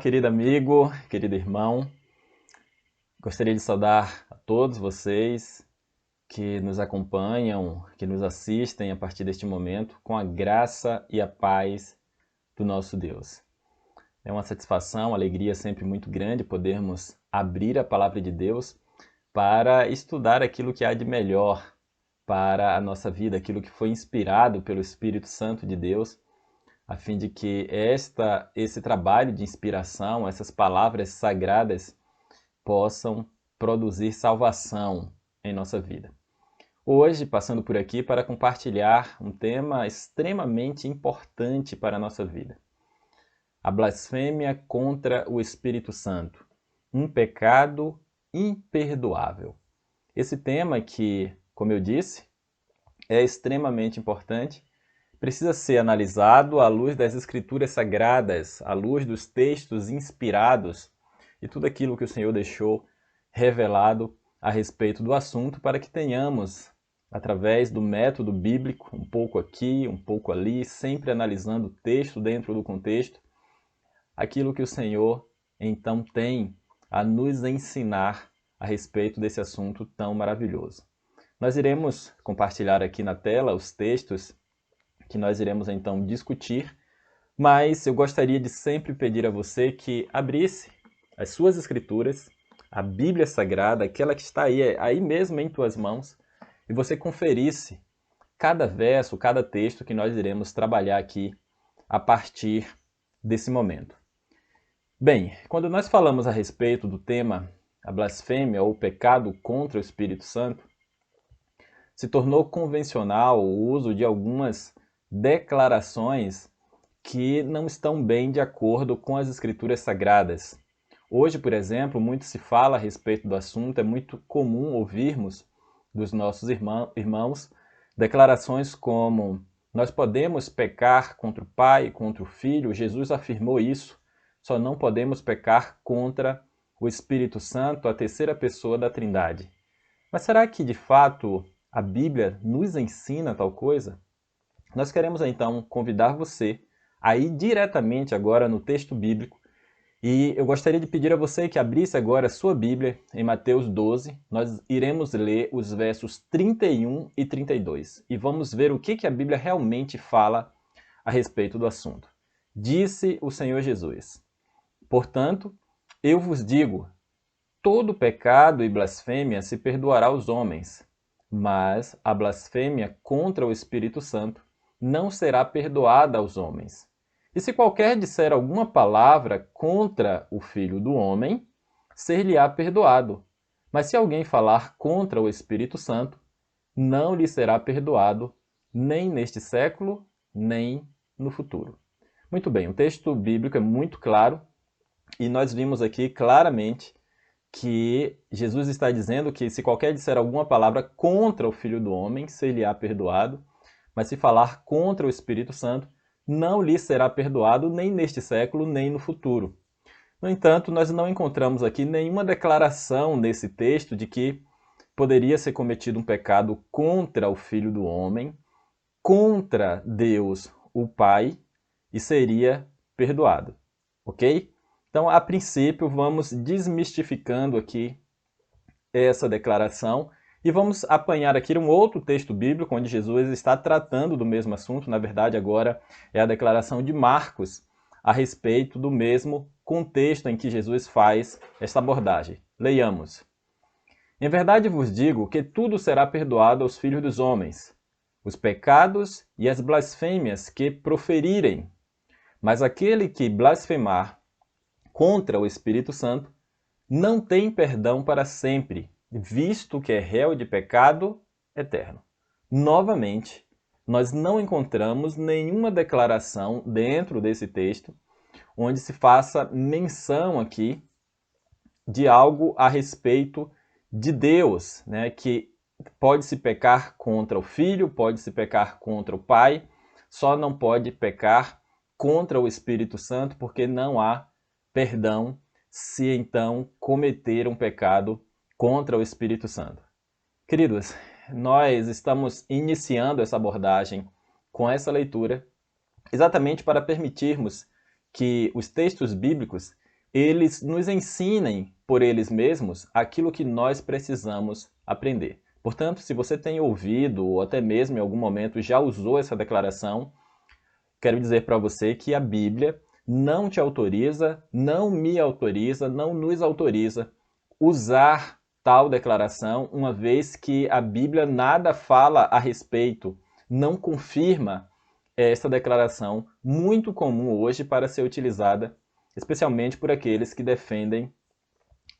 querido amigo, querido irmão. Gostaria de saudar a todos vocês que nos acompanham, que nos assistem a partir deste momento, com a graça e a paz do nosso Deus. É uma satisfação, uma alegria sempre muito grande podermos abrir a palavra de Deus para estudar aquilo que há de melhor para a nossa vida, aquilo que foi inspirado pelo Espírito Santo de Deus, a fim de que esse trabalho de inspiração, essas palavras sagradas, possam produzir salvação em nossa vida. Hoje, passando por aqui para compartilhar um tema extremamente importante para a nossa vida. A blasfêmia contra o Espírito Santo, um pecado imperdoável. Esse tema que, como eu disse, é extremamente importante, precisa ser analisado à luz das Escrituras Sagradas, à luz dos textos inspirados e tudo aquilo que o Senhor deixou revelado a respeito do assunto para que tenhamos, através do método bíblico, um pouco aqui, um pouco ali, sempre analisando o texto dentro do contexto, aquilo que o Senhor então tem a nos ensinar a respeito desse assunto tão maravilhoso. Nós iremos compartilhar aqui na tela os textos que nós iremos então discutir, mas eu gostaria de sempre pedir a você que abrisse as suas escrituras, a Bíblia Sagrada, aquela que está aí mesmo em tuas mãos, e você conferisse cada verso, cada texto que nós iremos trabalhar aqui a partir desse momento. Bem, quando nós falamos a respeito do tema a blasfêmia ou o pecado contra o Espírito Santo, se tornou convencional o uso de algumas declarações que não estão bem de acordo com as Escrituras Sagradas. Hoje, por exemplo, muito se fala a respeito do assunto, é muito comum ouvirmos dos nossos irmãos declarações como: nós podemos pecar contra o Pai, contra o Filho, Jesus afirmou isso, só não podemos pecar contra o Espírito Santo, a terceira pessoa da Trindade. Mas será que, de fato, a Bíblia nos ensina tal coisa? Nós queremos então convidar você a ir diretamente agora no texto bíblico e eu gostaria de pedir a você que abrisse agora a sua Bíblia em Mateus 12. Nós iremos ler os versos 31 e 32 e vamos ver o que a Bíblia realmente fala a respeito do assunto. Disse o Senhor Jesus: portanto, eu vos digo, todo pecado e blasfêmia se perdoará aos homens, mas a blasfêmia contra o Espírito Santo não será perdoada aos homens. E se qualquer disser alguma palavra contra o Filho do Homem, ser-lhe-á perdoado. Mas se alguém falar contra o Espírito Santo, não lhe será perdoado, nem neste século, nem no futuro. Muito bem, o texto bíblico é muito claro, e nós vimos aqui claramente que Jesus está dizendo que se qualquer disser alguma palavra contra o Filho do Homem, ser-lhe-á perdoado, mas se falar contra o Espírito Santo, não lhe será perdoado nem neste século, nem no futuro. No entanto, nós não encontramos aqui nenhuma declaração nesse texto de que poderia ser cometido um pecado contra o Filho do Homem, contra Deus, o Pai, e seria perdoado. Ok? Então, a princípio, vamos desmistificando aqui essa declaração e vamos apanhar aqui um outro texto bíblico onde Jesus está tratando do mesmo assunto. Na verdade, agora é a declaração de Marcos a respeito do mesmo contexto em que Jesus faz esta abordagem. Leiamos. Em verdade vos digo que tudo será perdoado aos filhos dos homens, os pecados e as blasfêmias que proferirem. Mas aquele que blasfemar contra o Espírito Santo não tem perdão para sempre, visto que é réu de pecado eterno. Novamente, nós não encontramos nenhuma declaração dentro desse texto onde se faça menção aqui de algo a respeito de Deus, né? Que pode-se pecar contra o Filho, pode-se pecar contra o Pai, só não pode pecar contra o Espírito Santo, porque não há perdão se então cometer um pecado contra o Espírito Santo. Queridos, nós estamos iniciando essa abordagem com essa leitura, exatamente para permitirmos que os textos bíblicos eles nos ensinem por eles mesmos aquilo que nós precisamos aprender. Portanto, se você tem ouvido ou até mesmo em algum momento já usou essa declaração, quero dizer para você que a Bíblia não te autoriza, não me autoriza, não nos autoriza usar tal declaração, uma vez que a Bíblia nada fala a respeito, não confirma essa declaração muito comum hoje para ser utilizada, especialmente por aqueles que defendem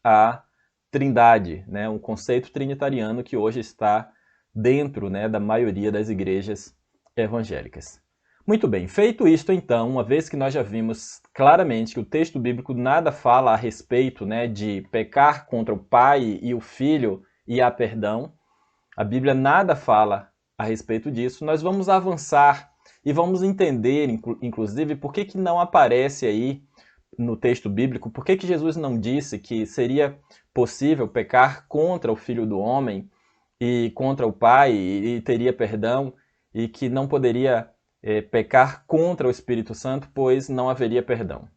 a Trindade, né? Um conceito trinitariano que hoje está dentro, né, da maioria das igrejas evangélicas. Muito bem, feito isto então, uma vez que nós já vimos claramente que o texto bíblico nada fala a respeito, né, de pecar contra o pai e o filho e há perdão, a Bíblia nada fala a respeito disso, nós vamos avançar e vamos entender, inclusive, por que não aparece aí no texto bíblico, por que Jesus não disse que seria possível pecar contra o Filho do Homem e contra o Pai e teria perdão, e que não poderia pecar contra o Espírito Santo, pois não haveria perdão.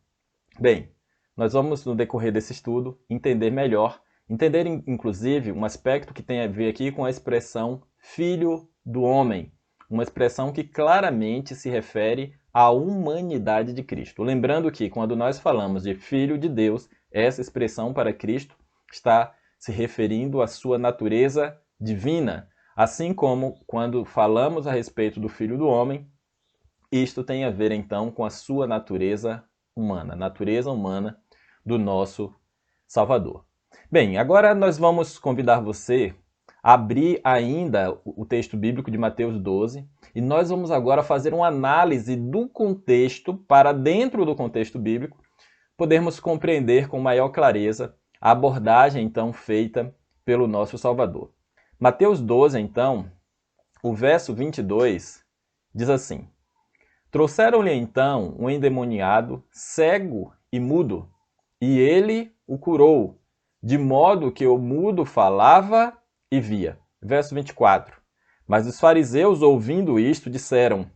Bem, nós vamos, no decorrer desse estudo, entender melhor, entender inclusive um aspecto que tem a ver aqui com a expressão Filho do Homem, uma expressão que claramente se refere à humanidade de Cristo. Lembrando que quando nós falamos de Filho de Deus, essa expressão para Cristo está se referindo à sua natureza divina, assim como quando falamos a respeito do Filho do Homem, isto tem a ver então com a sua natureza humana do nosso Salvador. Bem, agora nós vamos convidar você a abrir ainda o texto bíblico de Mateus 12 e nós vamos agora fazer uma análise do contexto para dentro do contexto bíblico podermos compreender com maior clareza a abordagem então feita pelo nosso Salvador. Mateus 12, então, o verso 22 diz assim: Trouxeram-lhe então um endemoniado, cego e mudo, e ele o curou, de modo que o mudo falava e via. Verso 24. Mas os fariseus, ouvindo isto, disseram: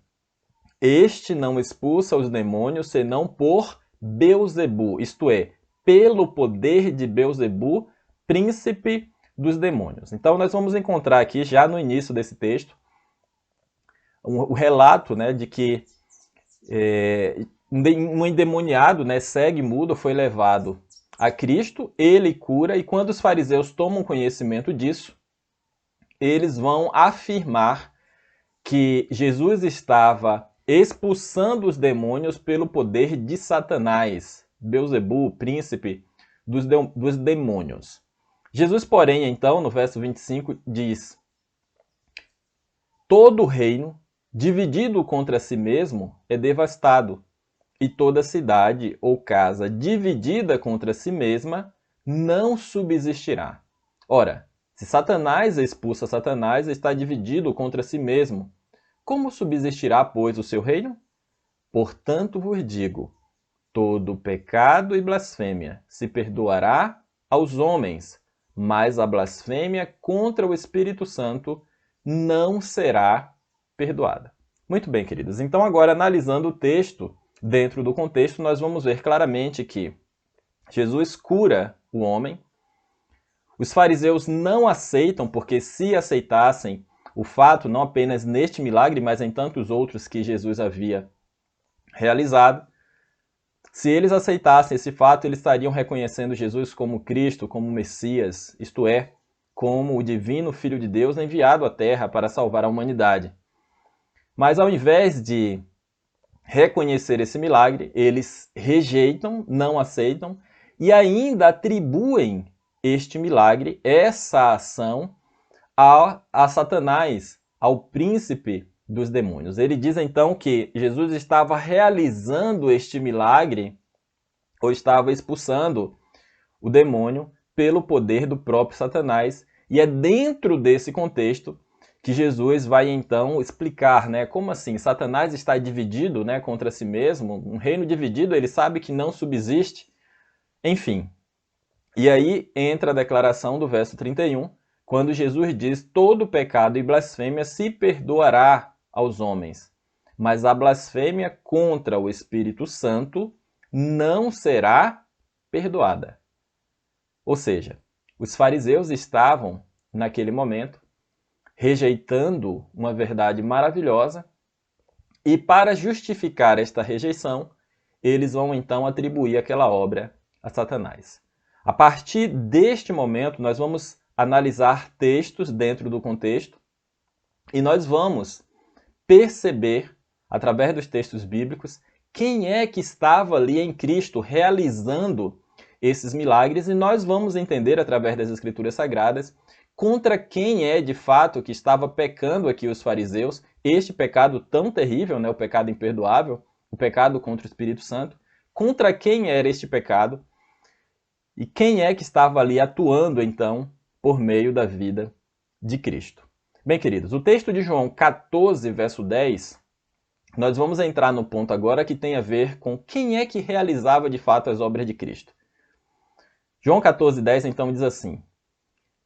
Este não expulsa os demônios, senão por Beelzebu, isto é, pelo poder de Beelzebu, príncipe dos demônios. Então nós vamos encontrar aqui, já no início desse texto, o relato, né, de que um endemoniado, né, cego e mudo, foi levado a Cristo, ele cura, e quando os fariseus tomam conhecimento disso, eles vão afirmar que Jesus estava expulsando os demônios pelo poder de Satanás, Beelzebu, príncipe dos demônios. Jesus, porém, então, no verso 25, diz: Todo reino dividido contra si mesmo é devastado, e toda cidade ou casa dividida contra si mesma não subsistirá. Ora, se Satanás expulsa Satanás, está dividido contra si mesmo. Como subsistirá, pois, o seu reino? Portanto vos digo, todo pecado e blasfêmia se perdoará aos homens, mas a blasfêmia contra o Espírito Santo não será perdoada. Muito bem, queridos. Então, agora, analisando o texto, dentro do contexto, nós vamos ver claramente que Jesus cura o homem. Os fariseus não aceitam, porque se aceitassem o fato, não apenas neste milagre, mas em tantos outros que Jesus havia realizado, se eles aceitassem esse fato, eles estariam reconhecendo Jesus como Cristo, como Messias, isto é, como o divino Filho de Deus enviado à Terra para salvar a humanidade. Mas ao invés de reconhecer esse milagre, eles rejeitam, não aceitam e ainda atribuem este milagre, essa ação, a Satanás, ao príncipe dos demônios. Ele diz então que Jesus estava realizando este milagre, ou estava expulsando o demônio pelo poder do próprio Satanás, e é dentro desse contexto que Jesus vai então explicar, né, como assim Satanás está dividido, né, contra si mesmo, um reino dividido, ele sabe que não subsiste, enfim. E aí entra a declaração do verso 31, quando Jesus diz: todo pecado e blasfêmia se perdoará aos homens, mas a blasfêmia contra o Espírito Santo não será perdoada. Ou seja, os fariseus estavam, naquele momento, rejeitando uma verdade maravilhosa e, para justificar esta rejeição, eles vão então atribuir aquela obra a Satanás. A partir deste momento, nós vamos analisar textos dentro do contexto e nós vamos perceber, através dos textos bíblicos, quem é que estava ali em Cristo realizando esses milagres, e nós vamos entender, através das Escrituras Sagradas, contra quem é de fato que estava pecando aqui os fariseus, este pecado tão terrível, né, o pecado imperdoável, o pecado contra o Espírito Santo, contra quem era este pecado e quem é que estava ali atuando, então, por meio da vida de Cristo. Bem, queridos, o texto de João 14, verso 10, nós vamos entrar no ponto agora que tem a ver com quem é que realizava de fato as obras de Cristo. João 14, 10, então, diz assim: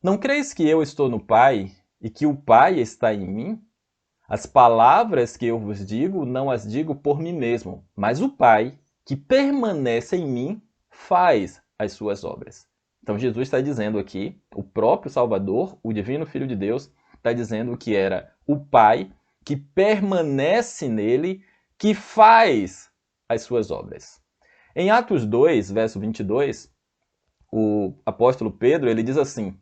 Não creis que eu estou no Pai e que o Pai está em mim? As palavras que eu vos digo, não as digo por mim mesmo, mas o Pai, que permanece em mim, faz as suas obras. Então Jesus está dizendo aqui, o próprio Salvador, o divino Filho de Deus, está dizendo que era o Pai que permanece nele, que faz as suas obras. Em Atos 2, verso 22, o apóstolo Pedro, ele diz assim: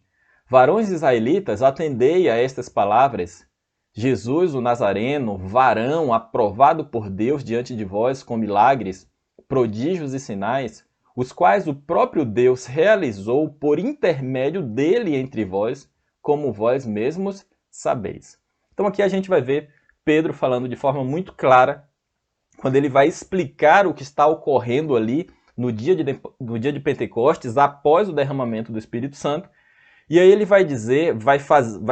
Varões israelitas, atendei a estas palavras. Jesus, o Nazareno, varão aprovado por Deus diante de vós com milagres, prodígios e sinais, os quais o próprio Deus realizou por intermédio dele entre vós, como vós mesmos sabeis. Então aqui a gente vai ver Pedro falando de forma muito clara, quando ele vai explicar o que está ocorrendo ali no dia de Pentecostes, após o derramamento do Espírito Santo. E aí ele vai dizer, vai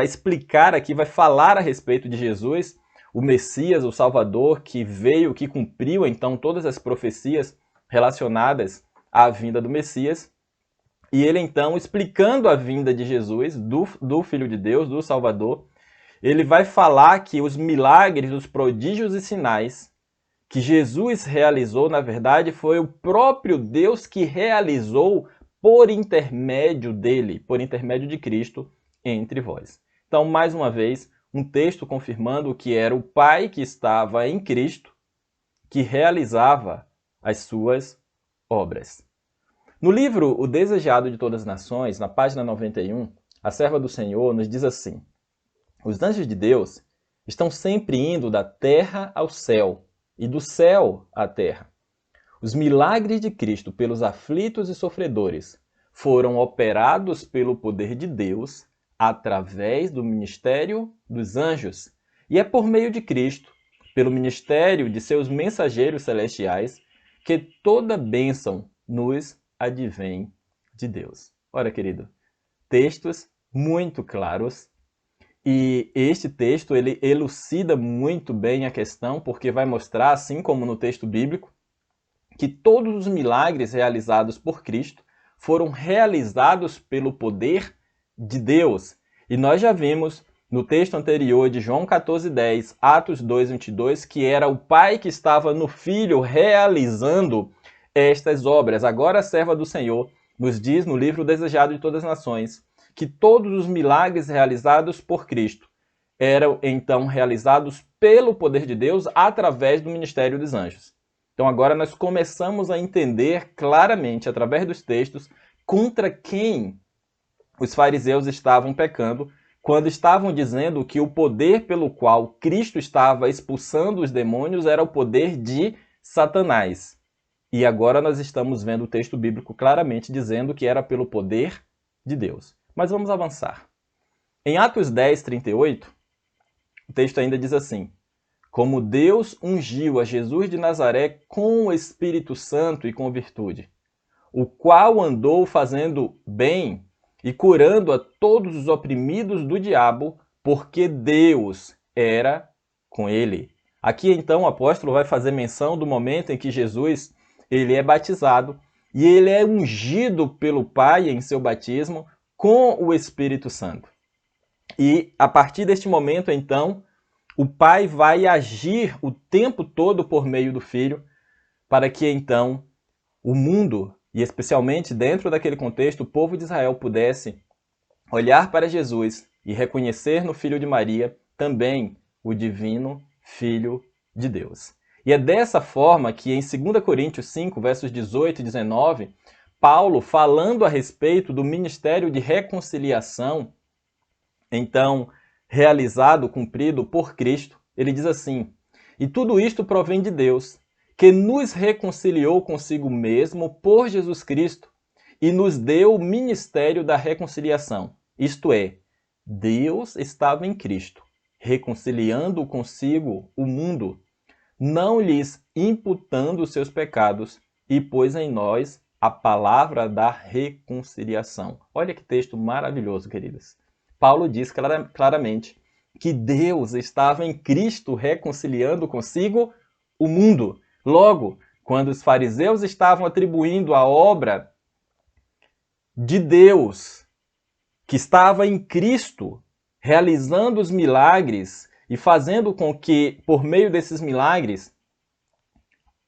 explicar aqui, vai falar a respeito de Jesus, o Messias, o Salvador, que veio, que cumpriu então todas as profecias relacionadas à vinda do Messias. E ele então, explicando a vinda de Jesus, do Filho de Deus, do Salvador, ele vai falar que os milagres, os prodígios e sinais que Jesus realizou, na verdade, foi o próprio Deus que realizou por intermédio dele, por intermédio de Cristo, entre vós. Então, mais uma vez, um texto confirmando que era o Pai que estava em Cristo, que realizava as suas obras. No livro O Desejado de Todas as Nações, na página 91, a serva do Senhor nos diz assim: Os anjos de Deus estão sempre indo da terra ao céu e do céu à terra. Os milagres de Cristo pelos aflitos e sofredores foram operados pelo poder de Deus através do ministério dos anjos. E é por meio de Cristo, pelo ministério de seus mensageiros celestiais, que toda bênção nos advém de Deus. Ora, querido, textos muito claros. E este texto ele elucida muito bem a questão, porque vai mostrar, assim como no texto bíblico, que todos os milagres realizados por Cristo foram realizados pelo poder de Deus. E nós já vimos no texto anterior de João 14:10, Atos 2:22, que era o Pai que estava no Filho realizando estas obras. Agora a serva do Senhor nos diz no livro Desejado de Todas as Nações que todos os milagres realizados por Cristo eram então realizados pelo poder de Deus através do ministério dos anjos. Então agora nós começamos a entender claramente, através dos textos, contra quem os fariseus estavam pecando, quando estavam dizendo que o poder pelo qual Cristo estava expulsando os demônios era o poder de Satanás. E agora nós estamos vendo o texto bíblico claramente dizendo que era pelo poder de Deus. Mas vamos avançar. Em Atos 10:38, o texto ainda diz assim: Como Deus ungiu a Jesus de Nazaré com o Espírito Santo e com virtude, o qual andou fazendo bem e curando a todos os oprimidos do diabo, porque Deus era com ele. Aqui então o apóstolo vai fazer menção do momento em que Jesus ele é batizado e ele é ungido pelo Pai em seu batismo com o Espírito Santo. E a partir deste momento então, o Pai vai agir o tempo todo por meio do Filho, para que então o mundo e especialmente dentro daquele contexto, o povo de Israel pudesse olhar para Jesus e reconhecer no Filho de Maria também o divino Filho de Deus. E é dessa forma que em 2 Coríntios 5, versos 18 e 19, Paulo, falando a respeito do ministério de reconciliação, então realizado, cumprido por Cristo, ele diz assim: e tudo isto provém de Deus, que nos reconciliou consigo mesmo por Jesus Cristo e nos deu o ministério da reconciliação. Isto é, Deus estava em Cristo, reconciliando consigo o mundo, não lhes imputando os seus pecados, e pôs em nós a palavra da reconciliação. Olha que texto maravilhoso, queridas. Paulo diz claramente que Deus estava em Cristo reconciliando consigo o mundo. Logo, quando os fariseus estavam atribuindo a obra de Deus, que estava em Cristo, realizando os milagres e fazendo com que, por meio desses milagres,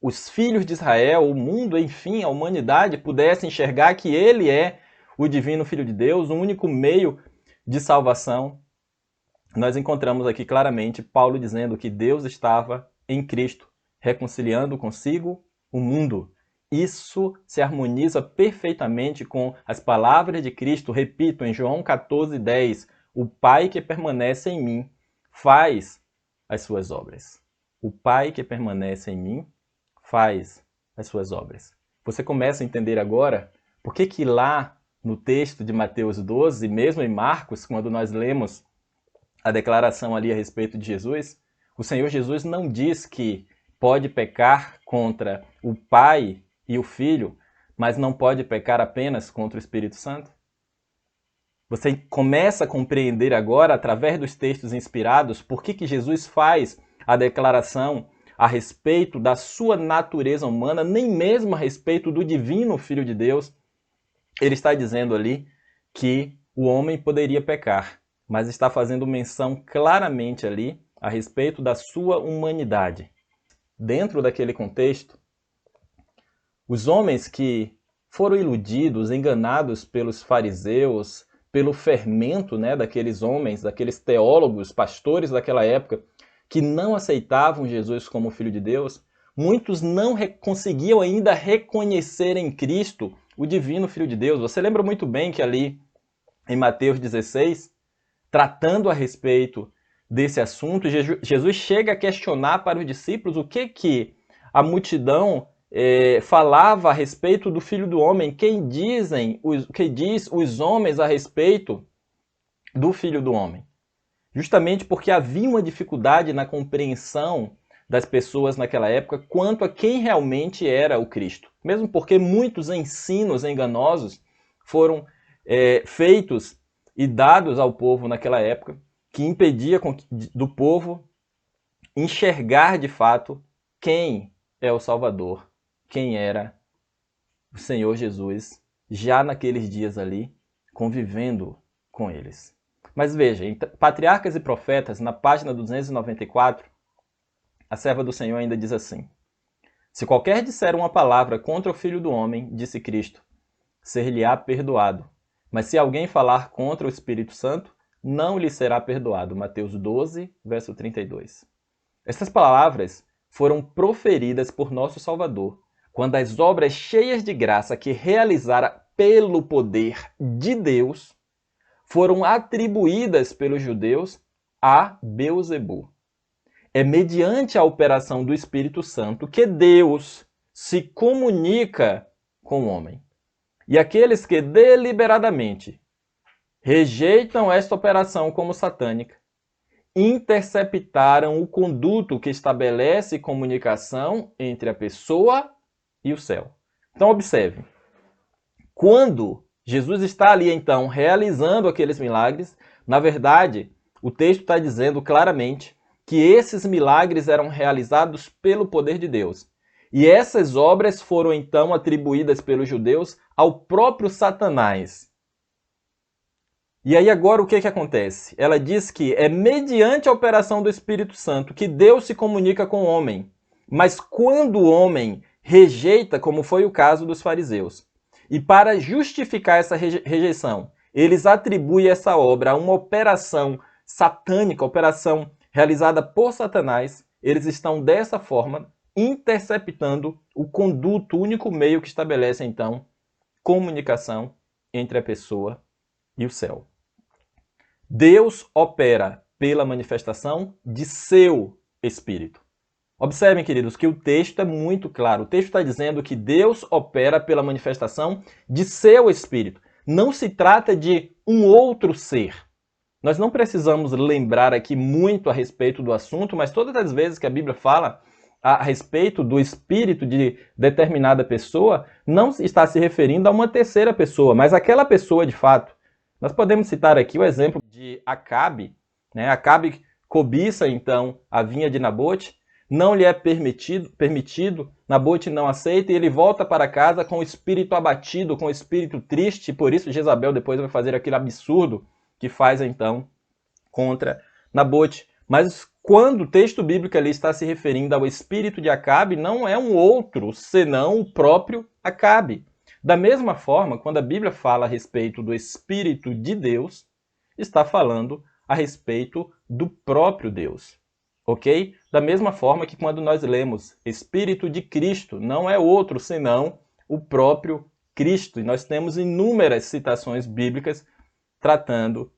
os filhos de Israel, o mundo, enfim, a humanidade, pudessem enxergar que ele é o divino Filho de Deus, o único meio de salvação, nós encontramos aqui claramente Paulo dizendo que Deus estava em Cristo, reconciliando consigo o mundo. Isso se harmoniza perfeitamente com as palavras de Cristo, repito, em João 14:10, o Pai que permanece em mim faz as suas obras. O Pai que permanece em mim faz as suas obras. Você começa a entender agora por que lá no texto de Mateus 12, mesmo em Marcos, quando nós lemos a declaração ali a respeito de Jesus, o Senhor Jesus não diz que pode pecar contra o Pai e o Filho, mas não pode pecar apenas contra o Espírito Santo? Você começa a compreender agora, através dos textos inspirados, por que Jesus faz a declaração a respeito da sua natureza humana, nem mesmo a respeito do divino Filho de Deus. Ele está dizendo ali que o homem poderia pecar, mas está fazendo menção claramente ali a respeito da sua humanidade. Dentro daquele contexto, os homens que foram iludidos, enganados pelos fariseus, pelo fermento, daqueles homens, daqueles teólogos, pastores daquela época, que não aceitavam Jesus como Filho de Deus, muitos não conseguiam ainda reconhecer em Cristo o divino Filho de Deus. Você lembra muito bem que ali em Mateus 16, tratando a respeito desse assunto, Jesus chega a questionar para os discípulos o que a multidão falava a respeito do Filho do Homem. Que diz os homens a respeito do Filho do Homem? Justamente porque havia uma dificuldade na compreensão das pessoas naquela época quanto a quem realmente era o Cristo. Mesmo porque muitos ensinos enganosos foram feitos e dados ao povo naquela época, que impedia do povo enxergar de fato quem é o Salvador, quem era o Senhor Jesus, já naqueles dias ali, convivendo com eles. Mas veja, em Patriarcas e Profetas, na página 294, a serva do Senhor ainda diz assim: se qualquer disser uma palavra contra o Filho do Homem, disse Cristo, ser-lhe-á perdoado. Mas se alguém falar contra o Espírito Santo, não lhe será perdoado. Mateus 12, verso 32. Essas palavras foram proferidas por nosso Salvador, quando as obras cheias de graça que realizara pelo poder de Deus foram atribuídas pelos judeus a Beelzebu. É mediante a operação do Espírito Santo que Deus se comunica com o homem. E aqueles que deliberadamente rejeitam esta operação como satânica, interceptaram o conduto que estabelece comunicação entre a pessoa e o céu. Então observe, quando Jesus está ali então realizando aqueles milagres, na verdade, o texto está dizendo claramente que esses milagres eram realizados pelo poder de Deus. E essas obras foram então atribuídas pelos judeus ao próprio Satanás. E aí agora o que acontece? Ela diz que é mediante a operação do Espírito Santo que Deus se comunica com o homem. Mas quando o homem rejeita, como foi o caso dos fariseus, E para justificar essa rejeição, eles atribuem essa obra a uma operação satânica, operação realizada por Satanás. Eles estão dessa forma interceptando o conduto, o único meio que estabelece então comunicação entre a pessoa e o céu. Deus opera pela manifestação de seu Espírito. Observem, queridos, que o texto é muito claro. O texto está dizendo que Deus opera pela manifestação de seu Espírito. Não se trata de um outro ser. Nós não precisamos lembrar aqui muito a respeito do assunto, mas todas as vezes que a Bíblia fala a respeito do espírito de determinada pessoa, não está se referindo a uma terceira pessoa, mas aquela pessoa de fato. Nós podemos citar aqui o exemplo de Acabe. Acabe cobiça então a vinha de Nabote, não lhe é permitido, Nabote não aceita e ele volta para casa com o espírito abatido, com o espírito triste, por isso Jezabel depois vai fazer aquele absurdo que faz então contra Nabote. Mas quando o texto bíblico ali está se referindo ao espírito de Acabe, não é um outro senão o próprio Acabe. Da mesma forma, quando a Bíblia fala a respeito do Espírito de Deus, está falando a respeito do próprio Deus. Ok? Da mesma forma que quando nós lemos Espírito de Cristo, não é outro senão o próprio Cristo. E nós temos inúmeras citações bíblicas tratando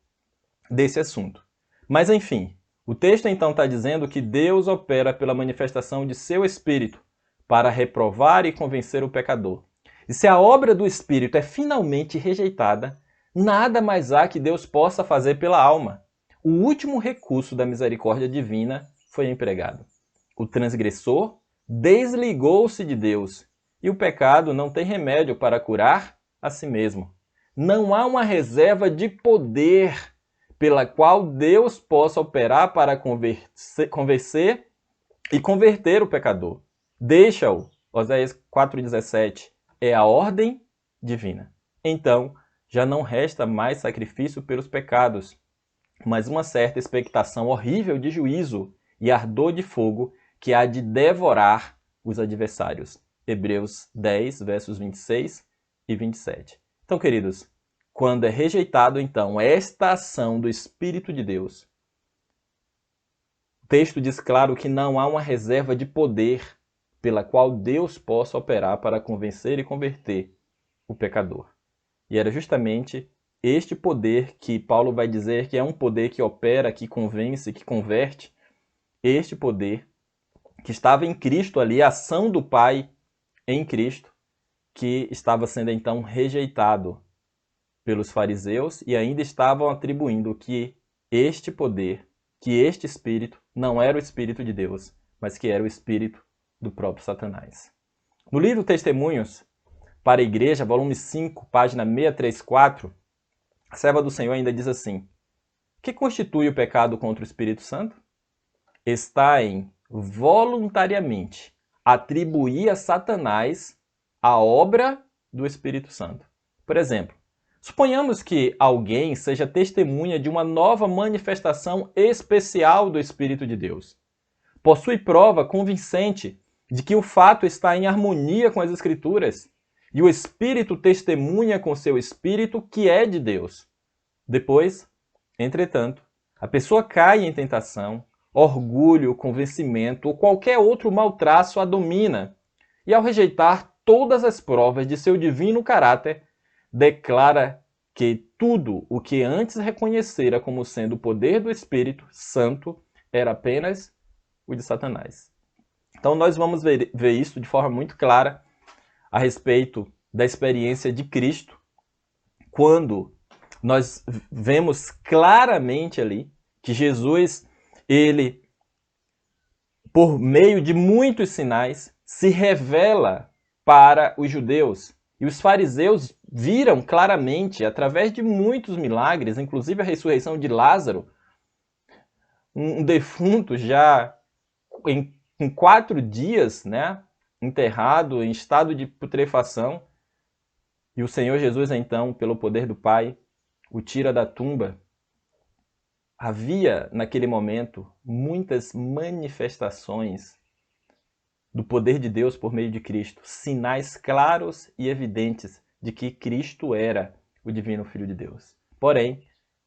desse assunto. Mas enfim, o texto então está dizendo que Deus opera pela manifestação de seu Espírito para reprovar e convencer o pecador. E se a obra do Espírito é finalmente rejeitada, nada mais há que Deus possa fazer pela alma. O último recurso da misericórdia divina foi empregado. O transgressor desligou-se de Deus, e o pecado não tem remédio para curar a si mesmo. Não há uma reserva de poder pela qual Deus possa operar para convencer e converter o pecador. Deixa-o, Oséias 4,17, é a ordem divina. Então, já não resta mais sacrifício pelos pecados, mas uma certa expectação horrível de juízo e ardor de fogo que há de devorar os adversários. Hebreus 10, versos 26 e 27. Então, queridos, quando é rejeitado, então, esta ação do Espírito de Deus, o texto diz claro que não há uma reserva de poder pela qual Deus possa operar para convencer e converter o pecador. E era justamente este poder que Paulo vai dizer que é um poder que opera, que convence, que converte, este poder que estava em Cristo ali, a ação do Pai em Cristo, que estava sendo então rejeitado pelos fariseus e ainda estavam atribuindo que este poder, que este Espírito, não era o Espírito de Deus, mas que era o Espírito do próprio Satanás. No livro Testemunhos para a Igreja, volume 5, página 634, a serva do Senhor ainda diz assim: o que constitui o pecado contra o Espírito Santo? Está em voluntariamente atribuir a Satanás a obra do Espírito Santo. Por exemplo, suponhamos que alguém seja testemunha de uma nova manifestação especial do Espírito de Deus. Possui prova convincente de que o fato está em harmonia com as Escrituras, e o Espírito testemunha com seu Espírito que é de Deus. Depois, entretanto, a pessoa cai em tentação, orgulho, convencimento ou qualquer outro mau traço a domina, e ao rejeitar todas as provas de seu divino caráter, declara que tudo o que antes reconhecera como sendo o poder do Espírito Santo era apenas o de Satanás. Então nós vamos ver isso de forma muito clara a respeito da experiência de Cristo, quando nós vemos claramente ali que Jesus, ele, por meio de muitos sinais, se revela para os judeus. E os fariseus viram claramente, através de muitos milagres, inclusive a ressurreição de Lázaro, um defunto já em 4 dias, enterrado, em estado de putrefação. E o Senhor Jesus, então, pelo poder do Pai, o tira da tumba. Havia, naquele momento, muitas manifestações do poder de Deus por meio de Cristo, sinais claros e evidentes de que Cristo era o divino Filho de Deus. Porém,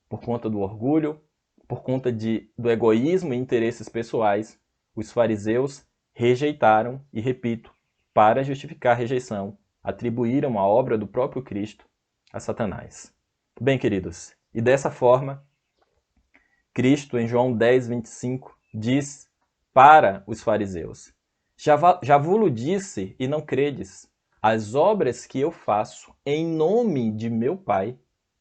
por conta do orgulho, por conta do egoísmo e interesses pessoais, os fariseus rejeitaram, e repito, para justificar a rejeição, atribuíram a obra do próprio Cristo a Satanás. Bem, queridos, e dessa forma, Cristo, em João 10, 25, diz para os fariseus: já vos disse e não credes, as obras que eu faço em nome de meu Pai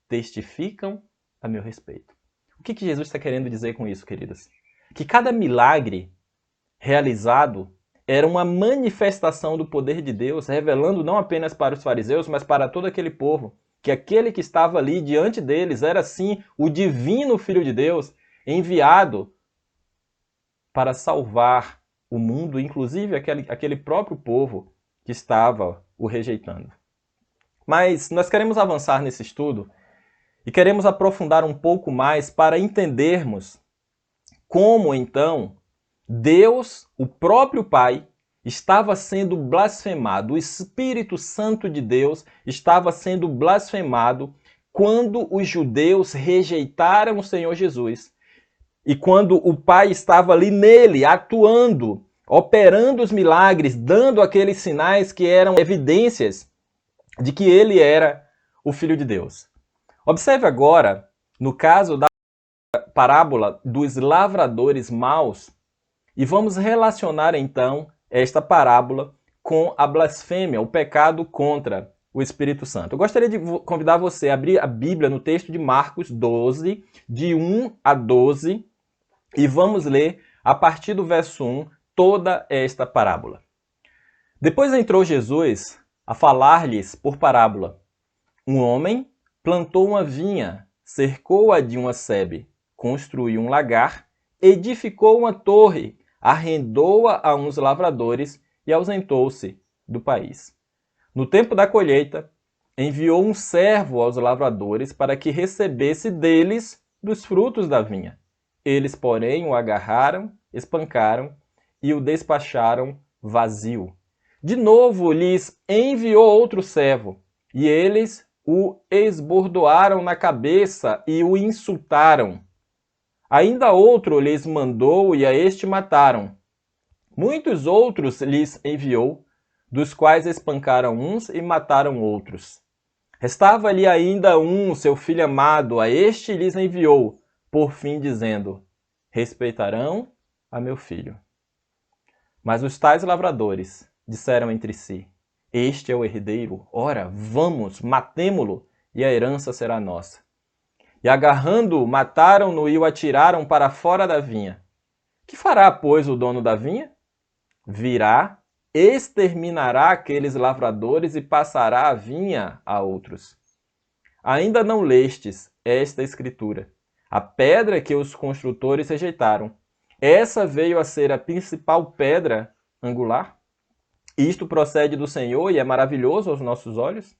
testificam a meu respeito. O que Jesus está querendo dizer com isso, queridas? Que cada milagre realizado era uma manifestação do poder de Deus, revelando não apenas para os fariseus, mas para todo aquele povo, que aquele que estava ali diante deles era sim o divino Filho de Deus, enviado para salvar o mundo, inclusive aquele próprio povo que estava o rejeitando. Mas nós queremos avançar nesse estudo e queremos aprofundar um pouco mais para entendermos como, então, Deus, o próprio Pai, estava sendo blasfemado. O Espírito Santo de Deus estava sendo blasfemado quando os judeus rejeitaram o Senhor Jesus. E quando o Pai estava ali nele, atuando, operando os milagres, dando aqueles sinais que eram evidências de que ele era o Filho de Deus. Observe agora, no caso da parábola dos lavradores maus, e vamos relacionar então esta parábola com a blasfêmia, o pecado contra o Espírito Santo. Eu gostaria de convidar você a abrir a Bíblia no texto de Marcos 12, de 1 a 12, e vamos ler a partir do verso 1 toda esta parábola. Depois entrou Jesus a falar-lhes por parábola. Um homem plantou uma vinha, cercou-a de uma sebe, construiu um lagar, edificou uma torre, arrendou-a a uns lavradores e ausentou-se do país. No tempo da colheita, enviou um servo aos lavradores para que recebesse deles dos frutos da vinha. Eles, porém, o agarraram, espancaram e o despacharam vazio. De novo lhes enviou outro servo, e eles o esbordoaram na cabeça e o insultaram. Ainda outro lhes mandou e a este mataram. Muitos outros lhes enviou, dos quais espancaram uns e mataram outros. Restava-lhe ainda um, seu filho amado, a este lhes enviou, por fim dizendo: respeitarão a meu filho. Mas os tais lavradores disseram entre si: este é o herdeiro, ora, vamos, matemo-lo, e a herança será nossa. E agarrando-o, mataram-no e o atiraram para fora da vinha. Que fará, pois, o dono da vinha? Virá, exterminará aqueles lavradores e passará a vinha a outros. Ainda não lestes esta escritura: a pedra que os construtores rejeitaram, essa veio a ser a principal pedra angular? Isto procede do Senhor e é maravilhoso aos nossos olhos?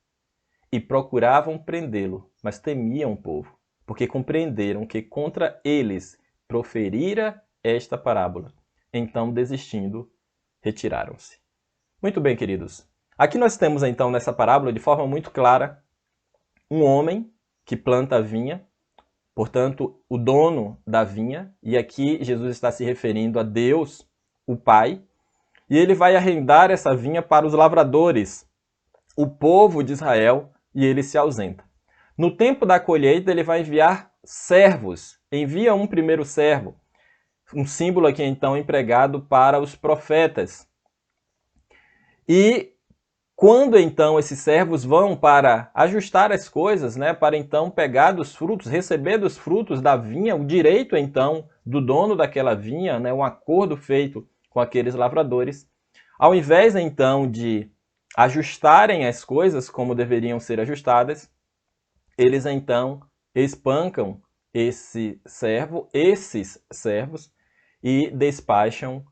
E procuravam prendê-lo, mas temiam o povo, porque compreenderam que contra eles proferira esta parábola. Então, desistindo, retiraram-se. Muito bem, queridos. Aqui nós temos, então, nessa parábola, de forma muito clara, um homem que planta a vinha, portanto, o dono da vinha, e aqui Jesus está se referindo a Deus, o Pai, e ele vai arrendar essa vinha para os lavradores, o povo de Israel, e ele se ausenta. No tempo da colheita, ele vai enviar servos. Envia um primeiro servo, um símbolo aqui então empregado para os profetas. E quando então esses servos vão para ajustar as coisas, para então pegar dos frutos, receber dos frutos da vinha, o direito então do dono daquela vinha, um acordo feito com aqueles lavradores, ao invés então de ajustarem as coisas como deveriam ser ajustadas, eles então espancam esses servos e despacham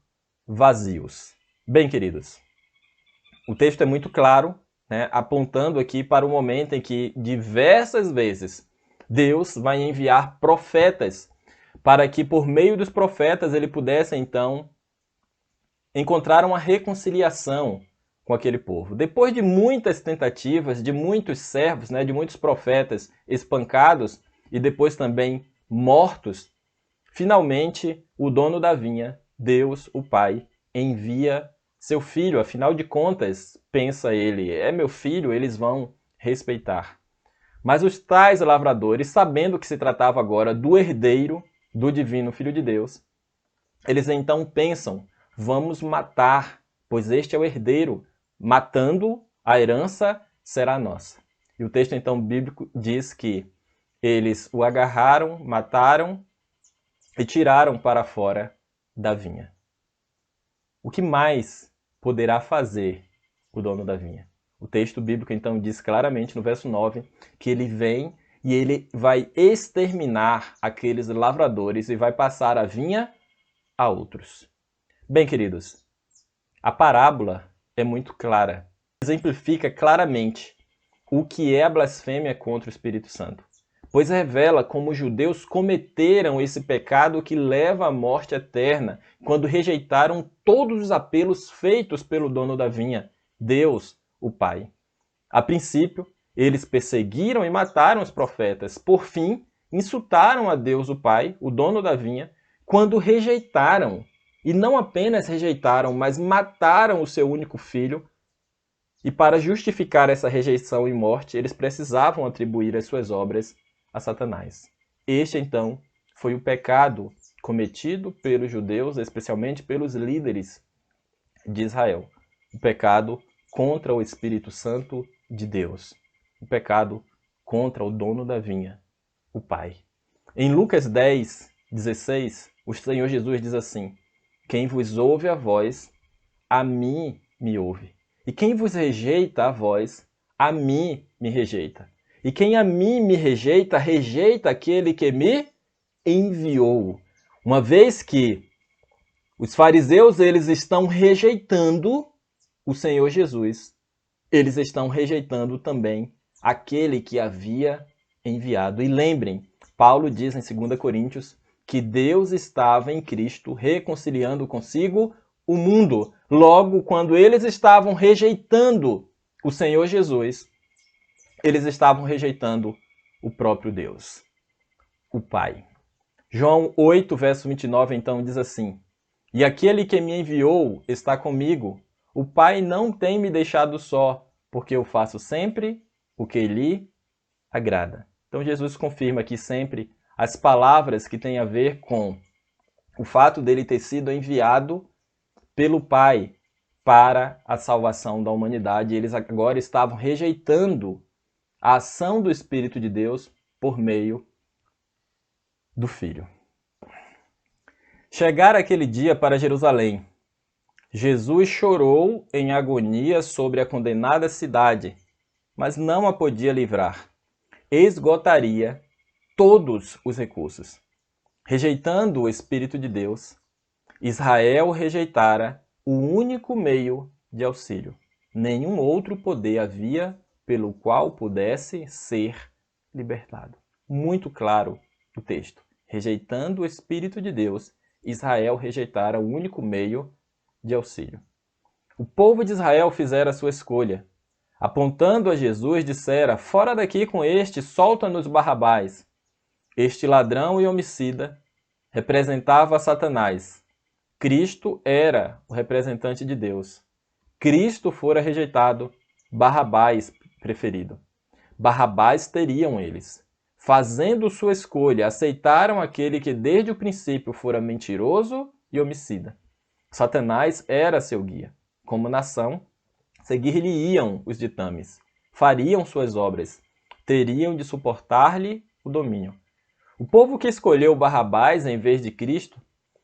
vazios. Bem, queridos, o texto é muito claro, apontando aqui para o momento em que diversas vezes Deus vai enviar profetas para que por meio dos profetas ele pudesse então encontrar uma reconciliação, com aquele povo. Depois de muitas tentativas, de muitos servos, de muitos profetas espancados e depois também mortos, finalmente o dono da vinha, Deus, o Pai, envia seu filho. Afinal de contas, pensa ele, é meu filho, eles vão respeitar. Mas os tais lavradores, sabendo que se tratava agora do herdeiro do divino Filho de Deus, eles então pensam, vamos matar, pois este é o herdeiro. Matando, a herança será nossa. E o texto então bíblico diz que eles o agarraram, mataram e tiraram para fora da vinha. O que mais poderá fazer o dono da vinha? O texto bíblico então diz claramente no verso 9 que ele vem e ele vai exterminar aqueles lavradores e vai passar a vinha a outros. Bem, queridos, a parábola é muito clara. Exemplifica claramente o que é a blasfêmia contra o Espírito Santo, pois revela como os judeus cometeram esse pecado que leva à morte eterna, quando rejeitaram todos os apelos feitos pelo dono da vinha, Deus, o Pai. A princípio, eles perseguiram e mataram os profetas. Por fim, insultaram a Deus, o Pai, o dono da vinha, quando rejeitaram. E não apenas rejeitaram, mas mataram o seu único filho. E para justificar essa rejeição e morte, eles precisavam atribuir as suas obras a Satanás. Este, então, foi o pecado cometido pelos judeus, especialmente pelos líderes de Israel. O pecado contra o Espírito Santo de Deus. O pecado contra o dono da vinha, o Pai. Em Lucas 10, 16, o Senhor Jesus diz assim: quem vos ouve a voz, a mim me ouve. E quem vos rejeita a voz, a mim me rejeita. E quem a mim me rejeita, rejeita aquele que me enviou. Uma vez que os fariseus eles estão rejeitando o Senhor Jesus, eles estão rejeitando também aquele que havia enviado. E lembrem, Paulo diz em 2 Coríntios que Deus estava em Cristo reconciliando consigo o mundo. Logo, quando eles estavam rejeitando o Senhor Jesus, eles estavam rejeitando o próprio Deus, o Pai. João 8, verso 29, então, diz assim: e aquele que me enviou está comigo. O Pai não tem me deixado só, porque eu faço sempre o que lhe agrada. Então Jesus confirma aqui sempre as palavras que têm a ver com o fato dele ter sido enviado pelo Pai para a salvação da humanidade. Eles agora estavam rejeitando a ação do Espírito de Deus por meio do Filho. Chegar aquele dia para Jerusalém. Jesus chorou em agonia sobre a condenada cidade, mas não a podia livrar. Esgotaria todos os recursos. Rejeitando o Espírito de Deus, Israel rejeitara o único meio de auxílio. Nenhum outro poder havia pelo qual pudesse ser libertado. Muito claro o texto. Rejeitando o Espírito de Deus, Israel rejeitara o único meio de auxílio. O povo de Israel fizera a sua escolha. Apontando a Jesus, dissera: fora daqui com este, solta-nos Barrabás. Este ladrão e homicida representava Satanás. Cristo era o representante de Deus. Cristo fora rejeitado, Barrabás preferido. Barrabás teriam eles. Fazendo sua escolha, aceitaram aquele que desde o princípio fora mentiroso e homicida. Satanás era seu guia. Como nação, seguir-lhe-iam os ditames, fariam suas obras, teriam de suportar-lhe o domínio. O povo que escolheu Barrabás em vez de Cristo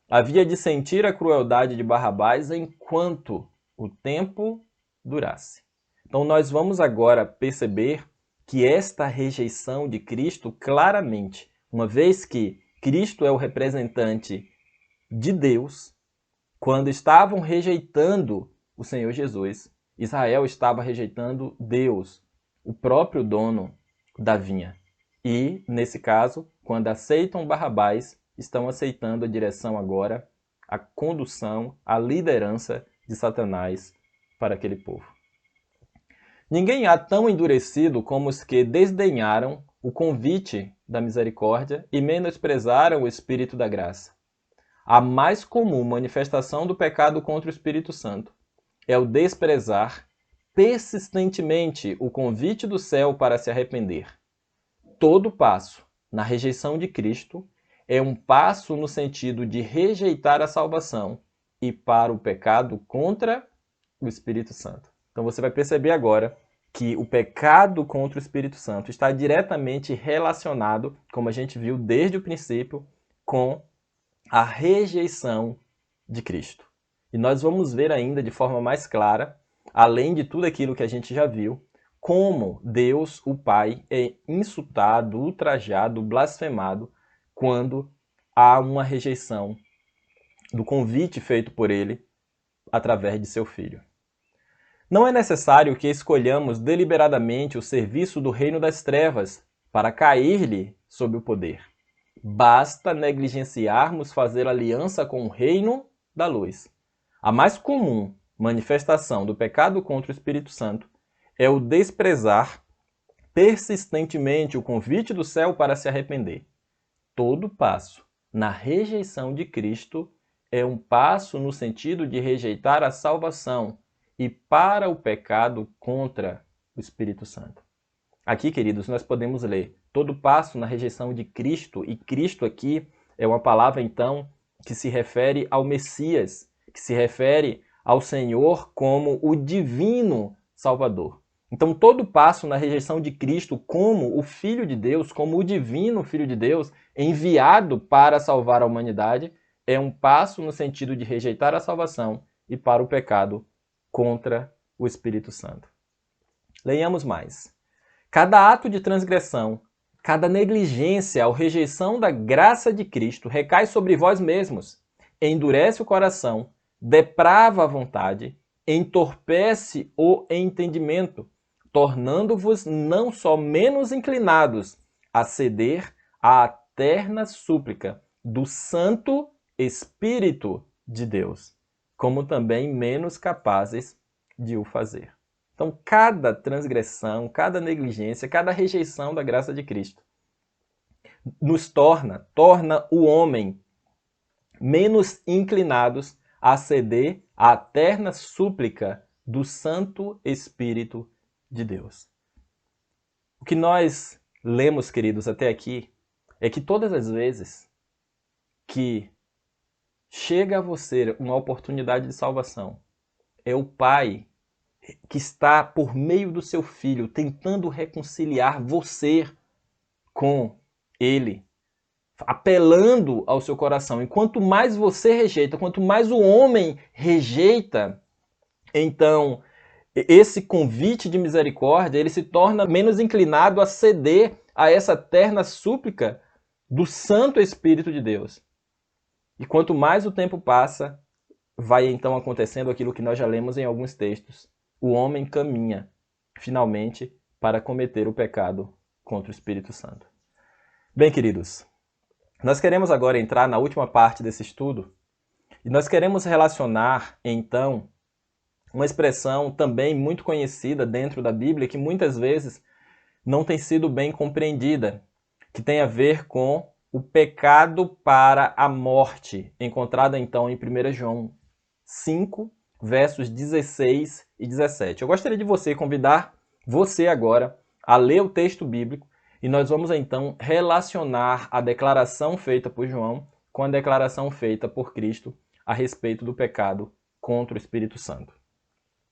havia de sentir a crueldade de Barrabás enquanto o tempo durasse. Então nós vamos agora perceber que esta rejeição de Cristo claramente, uma vez que Cristo é o representante de Deus, quando estavam rejeitando o Senhor Jesus, Israel estava rejeitando Deus, o próprio dono da vinha. E, nesse caso, quando aceitam Barrabás, estão aceitando a direção agora, a condução, a liderança de Satanás para aquele povo. Ninguém há tão endurecido como os que desdenharam o convite da misericórdia e menosprezaram o Espírito da graça. A mais comum manifestação do pecado contra o Espírito Santo é o desprezar persistentemente o convite do céu para se arrepender. Todo passo na rejeição de Cristo é um passo no sentido de rejeitar a salvação e para o pecado contra o Espírito Santo. Então você vai perceber agora que o pecado contra o Espírito Santo está diretamente relacionado, como a gente viu desde o princípio, com a rejeição de Cristo. E nós vamos ver ainda de forma mais clara, além de tudo aquilo que a gente já viu, como Deus, o Pai, é insultado, ultrajado, blasfemado quando há uma rejeição do convite feito por Ele através de seu Filho. Não é necessário que escolhamos deliberadamente o serviço do reino das trevas para cair-lhe sob o poder. Basta negligenciarmos fazer aliança com o reino da luz. A mais comum manifestação do pecado contra o Espírito Santo é o desprezar persistentemente o convite do céu para se arrepender. Todo passo na rejeição de Cristo é um passo no sentido de rejeitar a salvação e para o pecado contra o Espírito Santo. Aqui, queridos, nós podemos ler todo passo na rejeição de Cristo, e Cristo aqui é uma palavra, então, que se refere ao Messias, que se refere ao Senhor como o divino Salvador. Então, todo passo na rejeição de Cristo como o Filho de Deus, como o divino Filho de Deus, enviado para salvar a humanidade, é um passo no sentido de rejeitar a salvação e para o pecado contra o Espírito Santo. Leiamos mais. Cada ato de transgressão, cada negligência ou rejeição da graça de Cristo recai sobre vós mesmos, endurece o coração, deprava a vontade, entorpece o entendimento, tornando-vos não só menos inclinados a ceder à eterna súplica do Santo Espírito de Deus, como também menos capazes de o fazer. Então, cada transgressão, cada negligência, cada rejeição da graça de Cristo nos torna o homem menos inclinados a ceder à eterna súplica do Santo Espírito de Deus. O que nós lemos, queridos, até aqui, é que todas as vezes que chega a você uma oportunidade de salvação, é o Pai que está, por meio do seu Filho, tentando reconciliar você com Ele, apelando ao seu coração. E quanto mais você rejeita, quanto mais o homem rejeita, então esse convite de misericórdia, ele se torna menos inclinado a ceder a essa eterna súplica do Santo Espírito de Deus. E quanto mais o tempo passa, vai então acontecendo aquilo que nós já lemos em alguns textos. O homem caminha, finalmente, para cometer o pecado contra o Espírito Santo. Bem, queridos, nós queremos agora entrar na última parte desse estudo e nós queremos relacionar, então, uma expressão também muito conhecida dentro da Bíblia que muitas vezes não tem sido bem compreendida, que tem a ver com o pecado para a morte, encontrada então em 1 João 5, versos 16 e 17. Eu gostaria de convidar você agora a ler o texto bíblico e nós vamos então relacionar a declaração feita por João com a declaração feita por Cristo a respeito do pecado contra o Espírito Santo.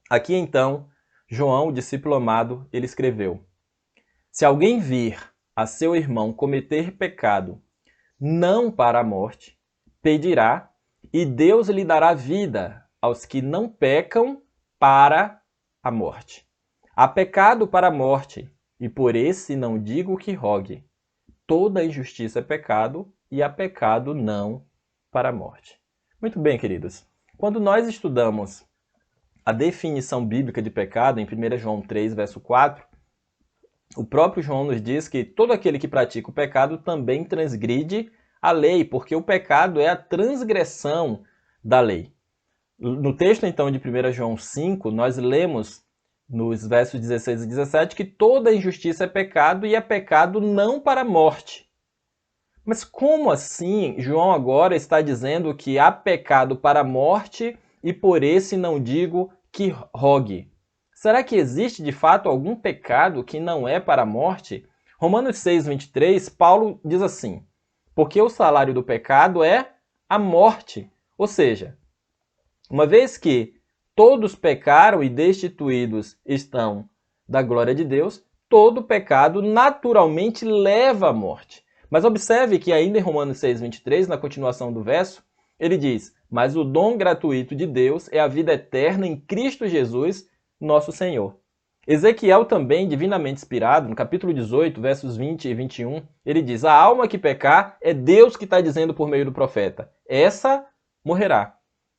Aqui então, João, o discípulo amado, ele escreveu: Se alguém vir a seu irmão cometer pecado, não para a morte, pedirá, e Deus lhe dará vida aos que não pecam para a morte. Há pecado para a morte, e por esse não digo que rogue. Toda injustiça é pecado, e há pecado não para a morte. Muito bem, queridos. Quando nós estudamos a definição bíblica de pecado, em 1 João 3, verso 4, o próprio João nos diz que todo aquele que pratica o pecado também transgride a lei, porque o pecado é a transgressão da lei. No texto, então, de 1 João 5, nós lemos nos versos 16 e 17 que toda injustiça é pecado e é pecado não para a morte. Mas como assim João agora está dizendo que há pecado para a morte e por esse não digo que rogue? Será que existe de fato algum pecado que não é para a morte? Romanos 6, 23, Paulo diz assim: porque o salário do pecado é a morte. Ou seja, uma vez que todos pecaram e destituídos estão da glória de Deus, todo pecado naturalmente leva à morte. Mas observe que ainda em Romanos 6, 23, na continuação do verso, ele diz: mas o dom gratuito de Deus é a vida eterna em Cristo Jesus, nosso Senhor. Ezequiel também, divinamente inspirado, no capítulo 18, versos 20 e 21, ele diz: a alma que pecar é Deus que está dizendo por meio do profeta, essa morrerá.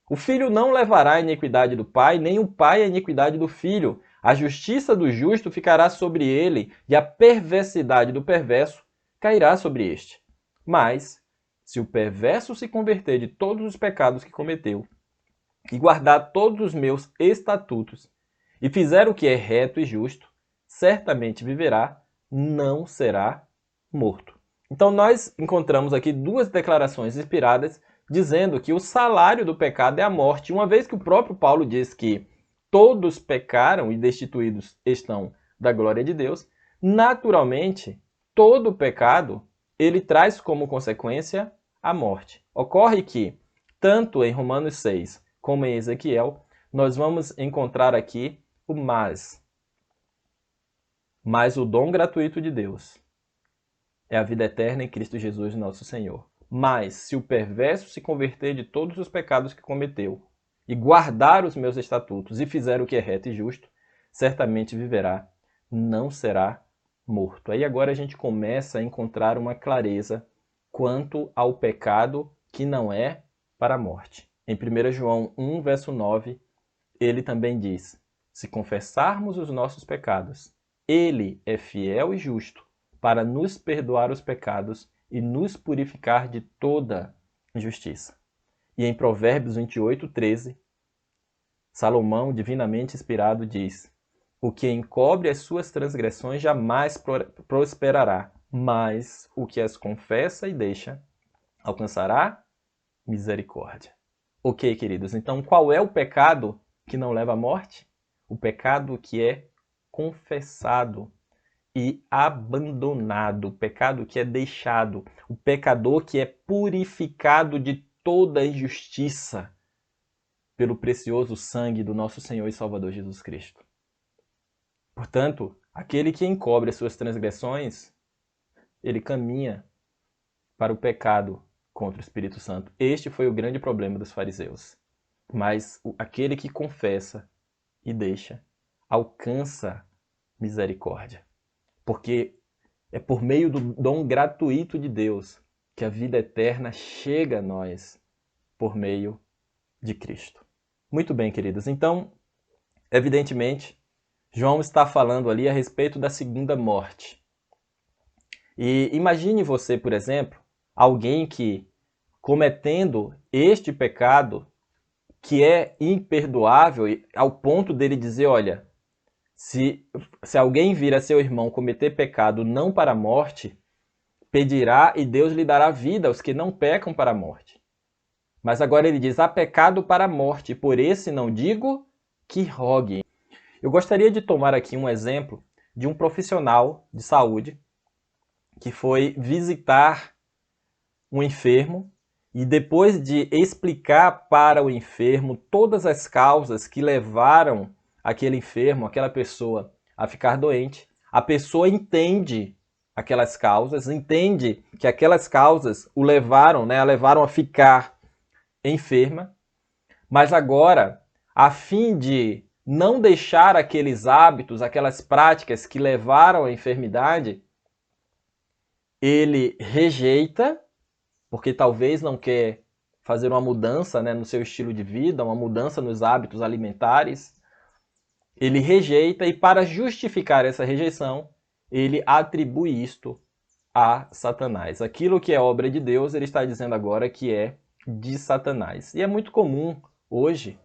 O filho não levará a iniquidade do pai, nem o pai a iniquidade do filho. A justiça do justo ficará sobre ele, e a perversidade do perverso cairá sobre este. Mas, se o perverso se converter de todos os pecados que cometeu, e guardar todos os meus estatutos, e fizer o que é reto e justo, certamente viverá, não será morto. Então nós encontramos aqui duas declarações inspiradas dizendo que o salário do pecado é a morte, uma vez que o próprio Paulo diz que todos pecaram e destituídos estão da glória de Deus, naturalmente, todo pecado, ele traz como consequência a morte. Ocorre que, tanto em Romanos 6 como em Ezequiel, nós vamos encontrar aqui o mas. Mas o dom gratuito de Deus é a vida eterna em Cristo Jesus, nosso Senhor. Mas, se o perverso se converter de todos os pecados que cometeu, e guardar os meus estatutos, e fizer o que é reto e justo, certamente viverá, não será morto. Aí agora a gente começa a encontrar uma clareza quanto ao pecado que não é para a morte. Em 1 João 1, verso 9, ele também diz: se confessarmos os nossos pecados, ele é fiel e justo para nos perdoar os pecados e nos purificar de toda injustiça. E em Provérbios 28, 13, Salomão, divinamente inspirado, diz: o que encobre as suas transgressões jamais prosperará, mas o que as confessa e deixa alcançará misericórdia. Ok, queridos, então qual é o pecado que não leva à morte? O pecado que é confessado e abandonado, o pecado que é deixado, o pecador que é purificado de toda injustiça pelo precioso sangue do nosso Senhor e Salvador Jesus Cristo. Portanto, aquele que encobre as suas transgressões, ele caminha para o pecado contra o Espírito Santo. Este foi o grande problema dos fariseus. Mas aquele que confessa e deixa, alcança misericórdia. Porque é por meio do dom gratuito de Deus que a vida eterna chega a nós por meio de Cristo. Muito bem, queridos. Então, evidentemente, João está falando ali a respeito da segunda morte. E imagine você, por exemplo, alguém que, cometendo este pecado, que é imperdoável, ao ponto dele dizer, olha, se alguém vir a seu irmão cometer pecado não para a morte, pedirá e Deus lhe dará vida aos que não pecam para a morte. Mas agora ele diz, há pecado para a morte, por esse não digo que rogue. Eu gostaria de tomar aqui um exemplo de um profissional de saúde que foi visitar um enfermo e depois de explicar para o enfermo todas as causas que levaram aquele enfermo, aquela pessoa a ficar doente, a pessoa entende aquelas causas, entende que aquelas causas o levaram, a levaram a ficar enferma, mas agora, a fim de não deixar aqueles hábitos, aquelas práticas que levaram à enfermidade, ele rejeita, porque talvez não quer fazer uma mudança no seu estilo de vida, uma mudança nos hábitos alimentares. Ele rejeita e, para justificar essa rejeição, ele atribui isto a Satanás. Aquilo que é obra de Deus, ele está dizendo agora que é de Satanás. E é muito comum hoje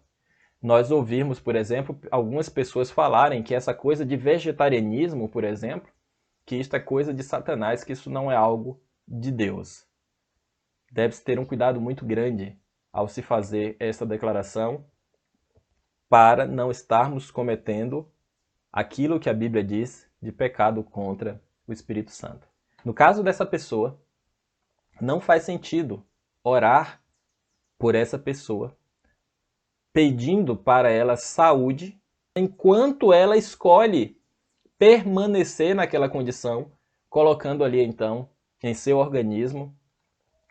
nós ouvirmos, por exemplo, algumas pessoas falarem que essa coisa de vegetarianismo, por exemplo, que isto é coisa de Satanás, que isso não é algo de Deus. Deve-se ter um cuidado muito grande ao se fazer esta declaração para não estarmos cometendo aquilo que a Bíblia diz de pecado contra o Espírito Santo. No caso dessa pessoa, não faz sentido orar por essa pessoa, pedindo para ela saúde, enquanto ela escolhe permanecer naquela condição, colocando ali então em seu organismo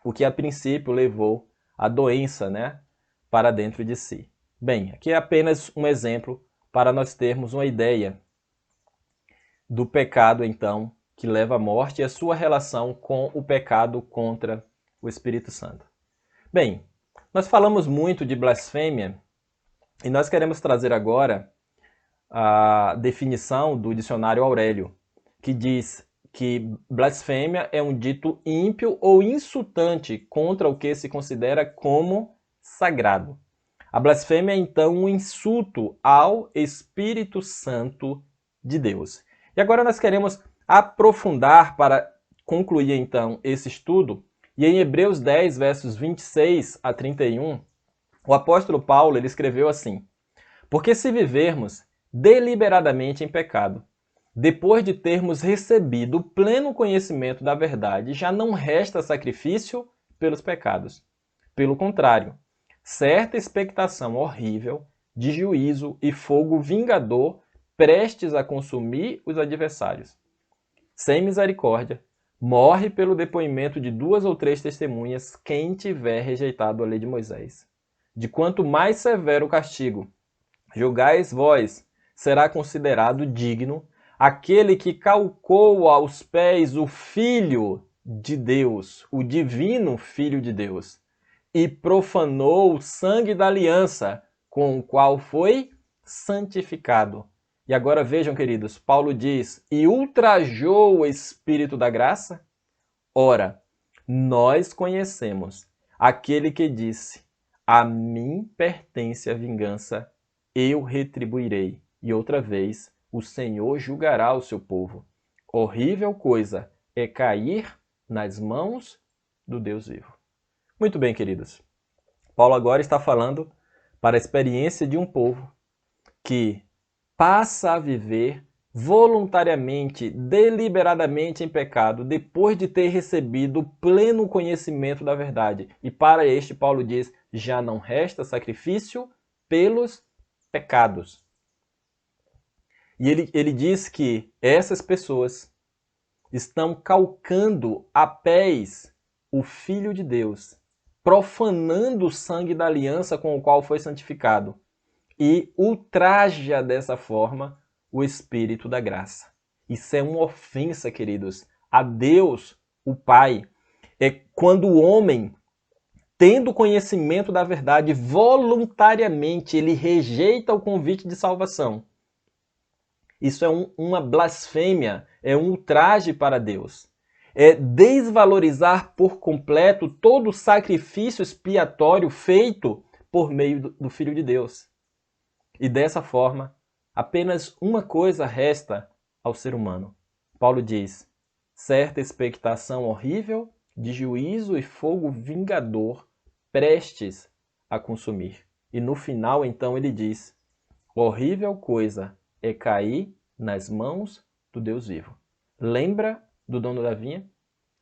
o que a princípio levou a doença, né, para dentro de si. Bem, aqui é apenas um exemplo para nós termos uma ideia do pecado, então, que leva à morte e a sua relação com o pecado contra o Espírito Santo. Bem, nós falamos muito de blasfêmia e nós queremos trazer agora a definição do dicionário Aurélio, que diz que blasfêmia é um dito ímpio ou insultante contra o que se considera como sagrado. A blasfêmia é então um insulto ao Espírito Santo de Deus. E agora nós queremos aprofundar para concluir então esse estudo. E em Hebreus 10, versos 26 a 31, o apóstolo Paulo ele escreveu assim: porque se vivermos deliberadamente em pecado, depois de termos recebido o pleno conhecimento da verdade, já não resta sacrifício pelos pecados. Pelo contrário, certa expectação horrível de juízo e fogo vingador prestes a consumir os adversários. Sem misericórdia, morre pelo depoimento de 2 ou 3 testemunhas quem tiver rejeitado a lei de Moisés. De quanto mais severo o castigo, julgais vós, será considerado digno aquele que calcou aos pés o Filho de Deus, o divino Filho de Deus, e profanou o sangue da aliança com o qual foi santificado. E agora vejam, queridos, Paulo diz, e ultrajou o Espírito da graça? Ora, nós conhecemos aquele que disse, a mim pertence a vingança, eu retribuirei. E outra vez, o Senhor julgará o seu povo. Horrível coisa é cair nas mãos do Deus vivo. Muito bem, queridos. Paulo agora está falando para a experiência de um povo que passa a viver voluntariamente, deliberadamente em pecado, depois de ter recebido o pleno conhecimento da verdade. E para este, Paulo diz, já não resta sacrifício pelos pecados. E ele diz que essas pessoas estão calcando a pés o Filho de Deus, profanando o sangue da aliança com o qual foi santificado, e ultraja dessa forma o Espírito da graça. Isso é uma ofensa, queridos, a Deus, o Pai. É quando o homem, tendo conhecimento da verdade, voluntariamente ele rejeita o convite de salvação. Isso é uma blasfêmia, é um ultraje para Deus. É desvalorizar por completo todo o sacrifício expiatório feito por meio do Filho de Deus. E dessa forma, apenas uma coisa resta ao ser humano. Paulo diz, certa expectação horrível de juízo e fogo vingador prestes a consumir. E no final, então, ele diz, horrível coisa é cair nas mãos do Deus vivo. Lembra do dono da vinha?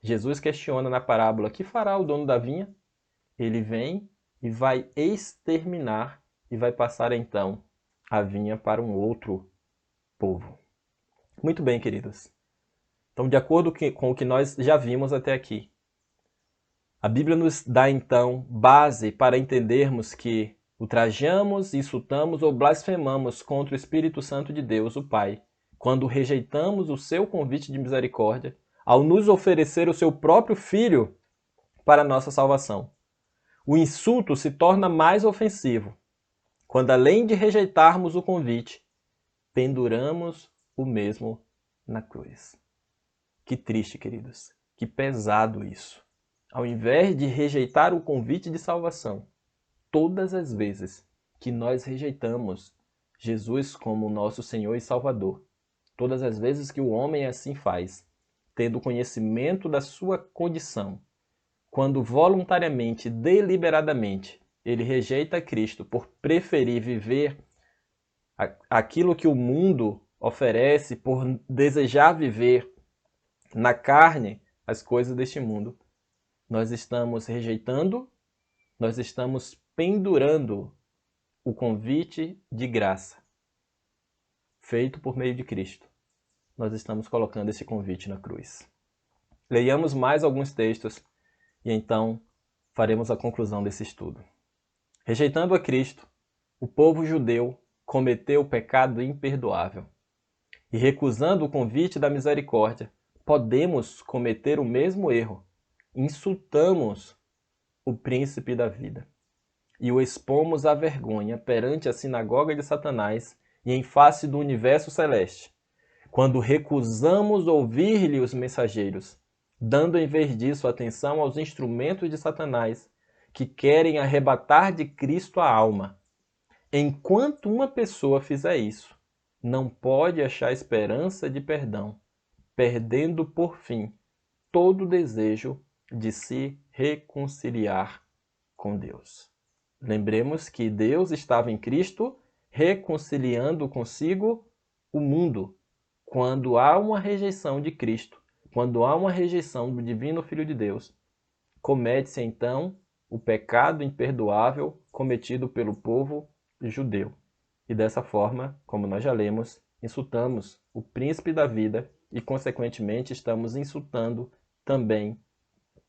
Jesus questiona na parábola, que fará o dono da vinha? Ele vem e vai exterminar e vai passar então a vinha para um outro povo. Muito bem, queridos. Então, de acordo com o que nós já vimos até aqui, a Bíblia nos dá então base para entendermos que ultrajamos, insultamos ou blasfemamos contra o Espírito Santo de Deus, o Pai, quando rejeitamos o seu convite de misericórdia, ao nos oferecer o seu próprio Filho para a nossa salvação. O insulto se torna mais ofensivo quando, além de rejeitarmos o convite, penduramos o mesmo na cruz. Que triste, queridos. Que pesado isso. Ao invés de rejeitar o convite de salvação, todas as vezes que nós rejeitamos Jesus como nosso Senhor e Salvador. Todas as vezes que o homem assim faz, tendo conhecimento da sua condição, quando voluntariamente, deliberadamente, ele rejeita Cristo por preferir viver aquilo que o mundo oferece, por desejar viver na carne as coisas deste mundo, nós estamos rejeitando, nós estamos pendurando o convite de graça feito por meio de Cristo. Nós estamos colocando esse convite na cruz. Leiamos mais alguns textos e então faremos a conclusão desse estudo. Rejeitando a Cristo, o povo judeu cometeu o pecado imperdoável. E recusando o convite da misericórdia, podemos cometer o mesmo erro. Insultamos o príncipe da vida e o expomos à vergonha perante a sinagoga de Satanás e em face do universo celeste, quando recusamos ouvir-lhe os mensageiros, dando em vez disso atenção aos instrumentos de Satanás, que querem arrebatar de Cristo a alma. Enquanto uma pessoa fizer isso, não pode achar esperança de perdão, perdendo por fim todo o desejo de se reconciliar com Deus. Lembremos que Deus estava em Cristo reconciliando consigo o mundo. Quando há uma rejeição de Cristo, quando há uma rejeição do Divino Filho de Deus, comete-se então o pecado imperdoável cometido pelo povo judeu. E dessa forma, como nós já lemos, insultamos o príncipe da vida e, consequentemente, estamos insultando também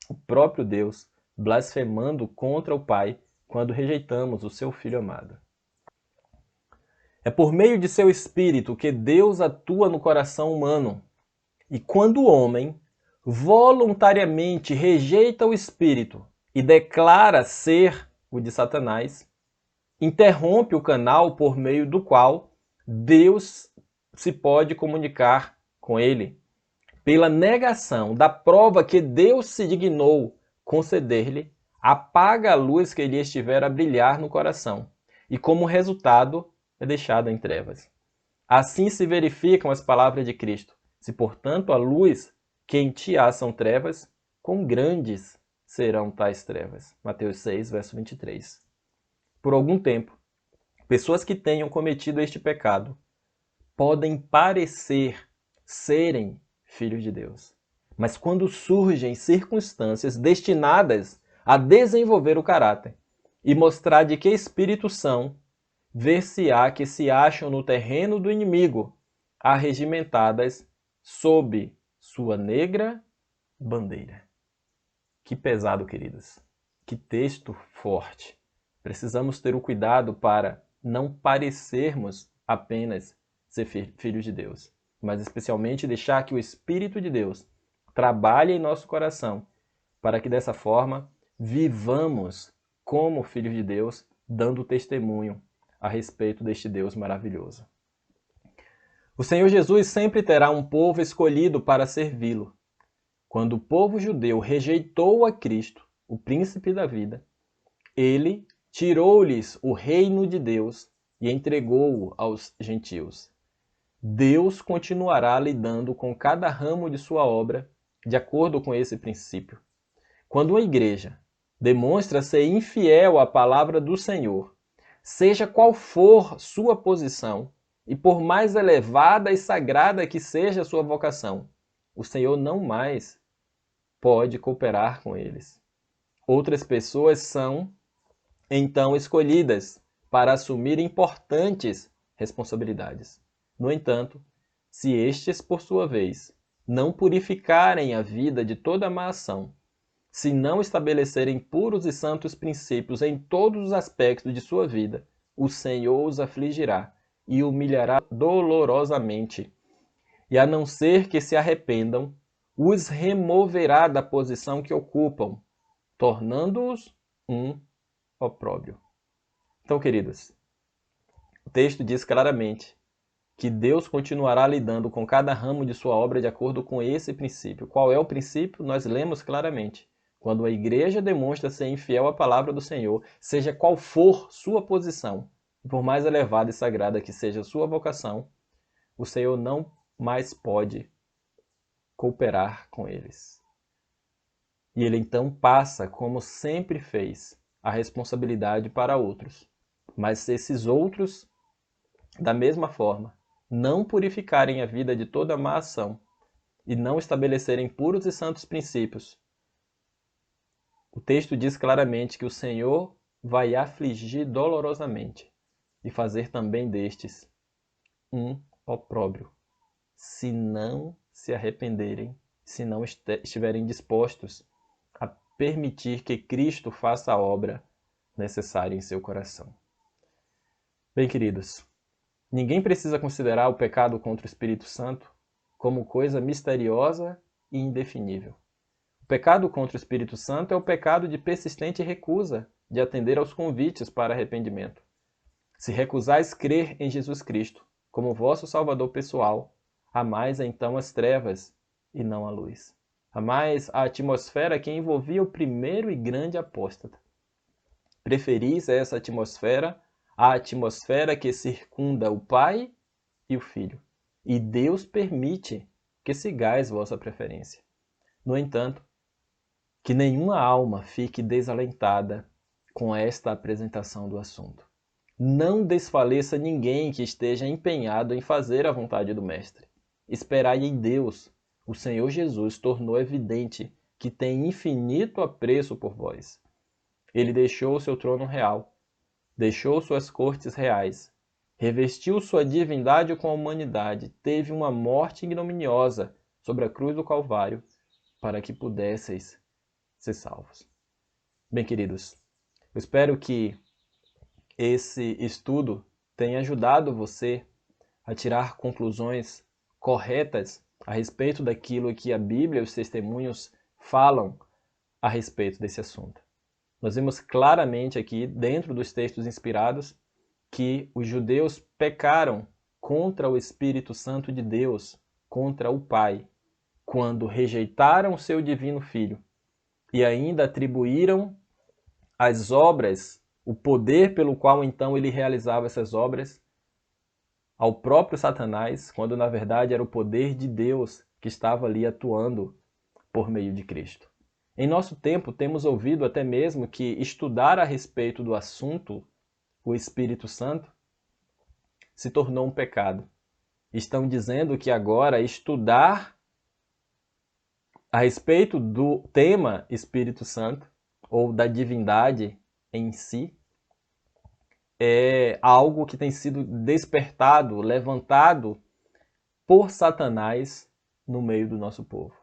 o próprio Deus, blasfemando contra o Pai quando rejeitamos o seu Filho amado. É por meio de seu Espírito que Deus atua no coração humano. E quando o homem voluntariamente rejeita o Espírito e declara ser o de Satanás, interrompe o canal por meio do qual Deus se pode comunicar com ele. Pela negação da prova que Deus se dignou conceder-lhe, apaga a luz que lhe estiver a brilhar no coração, e como resultado é deixado em trevas. Assim se verificam as palavras de Cristo. Se, portanto, a luz que em ti há são trevas, quão grandes serão tais trevas. Mateus 6, verso 23. Por algum tempo, pessoas que tenham cometido este pecado podem parecer serem filhos de Deus. Mas quando surgem circunstâncias destinadas a desenvolver o caráter e mostrar de que espírito são, ver-se-á que se acham no terreno do inimigo, arregimentadas sob sua negra bandeira. Que pesado, queridos. Que texto forte. Precisamos ter o cuidado para não parecermos apenas ser filhos de Deus, mas especialmente deixar que o Espírito de Deus trabalhe em nosso coração, para que dessa forma vivamos como filhos de Deus, dando testemunho a respeito deste Deus maravilhoso. O Senhor Jesus sempre terá um povo escolhido para servi-lo. Quando o povo judeu rejeitou a Cristo, o príncipe da vida, ele tirou-lhes o reino de Deus e entregou-o aos gentios. Deus continuará lidando com cada ramo de sua obra de acordo com esse princípio. Quando uma igreja demonstra ser infiel à palavra do Senhor, seja qual for sua posição, e por mais elevada e sagrada que seja a sua vocação, o Senhor não mais pode cooperar com eles. Outras pessoas são, então, escolhidas para assumir importantes responsabilidades. No entanto, se estes, por sua vez, não purificarem a vida de toda má ação, se não estabelecerem puros e santos princípios em todos os aspectos de sua vida, o Senhor os afligirá e humilhará dolorosamente. E a não ser que se arrependam, os removerá da posição que ocupam, tornando-os um opróbrio. Então, queridos, o texto diz claramente que Deus continuará lidando com cada ramo de sua obra de acordo com esse princípio. Qual é o princípio? Nós lemos claramente. Quando a igreja demonstra ser infiel à palavra do Senhor, seja qual for sua posição, por mais elevada e sagrada que seja a sua vocação, o Senhor não mais pode cooperar com eles. E ele então passa, como sempre fez, a responsabilidade para outros. Mas se esses outros, da mesma forma, não purificarem a vida de toda má ação e não estabelecerem puros e santos princípios, o texto diz claramente que o Senhor vai afligir dolorosamente e fazer também destes um opróbrio, se não se arrependerem, se não estiverem dispostos a permitir que Cristo faça a obra necessária em seu coração. Bem, queridos, ninguém precisa considerar o pecado contra o Espírito Santo como coisa misteriosa e indefinível. O pecado contra o Espírito Santo é o pecado de persistente recusa de atender aos convites para arrependimento. Se recusais crer em Jesus Cristo como vosso Salvador pessoal, amais então as trevas e não a luz. Amais a atmosfera que envolvia o primeiro e grande apóstata. Preferis essa atmosfera à atmosfera que circunda o Pai e o Filho. E Deus permite que sigais vossa preferência. No entanto, que nenhuma alma fique desalentada com esta apresentação do assunto. Não desfaleça ninguém que esteja empenhado em fazer a vontade do Mestre. Esperai em Deus. O Senhor Jesus tornou evidente que tem infinito apreço por vós. Ele deixou seu trono real, deixou suas cortes reais, revestiu sua divindade com a humanidade, teve uma morte ignominiosa sobre a cruz do Calvário, para que pudesseis ser salvos. Bem, queridos, eu espero que esse estudo tenha ajudado você a tirar conclusões corretas a respeito daquilo que a Bíblia e os testemunhos falam a respeito desse assunto. Nós vemos claramente aqui, dentro dos textos inspirados, que os judeus pecaram contra o Espírito Santo de Deus, contra o Pai, quando rejeitaram o seu divino Filho e ainda atribuíram as obras, o poder pelo qual então ele realizava essas obras, ao próprio Satanás, quando na verdade era o poder de Deus que estava ali atuando por meio de Cristo. Em nosso tempo, temos ouvido até mesmo que estudar a respeito do assunto, o Espírito Santo, se tornou um pecado. Estão dizendo que agora estudar a respeito do tema Espírito Santo, ou da divindade em si, é algo que tem sido despertado, levantado por Satanás no meio do nosso povo.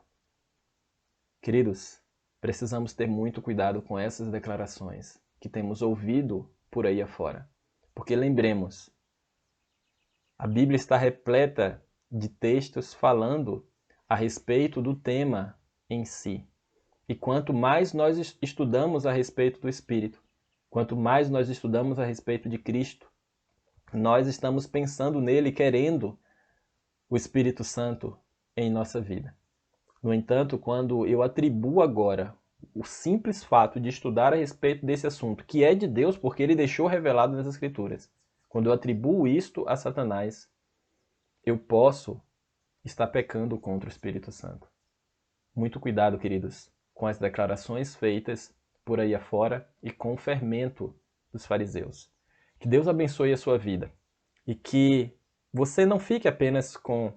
Queridos, precisamos ter muito cuidado com essas declarações que temos ouvido por aí afora. Porque lembremos, a Bíblia está repleta de textos falando a respeito do tema em si. E quanto mais nós estudamos a respeito do Espírito, quanto mais nós estudamos a respeito de Cristo, nós estamos pensando nele, querendo o Espírito Santo em nossa vida. No entanto, quando eu atribuo agora o simples fato de estudar a respeito desse assunto, que é de Deus porque ele deixou revelado nas Escrituras, quando eu atribuo isto a Satanás, eu posso estar pecando contra o Espírito Santo. Muito cuidado, queridos, com as declarações feitas por aí afora e com o fermento dos fariseus. Que Deus abençoe a sua vida e que você não fique apenas com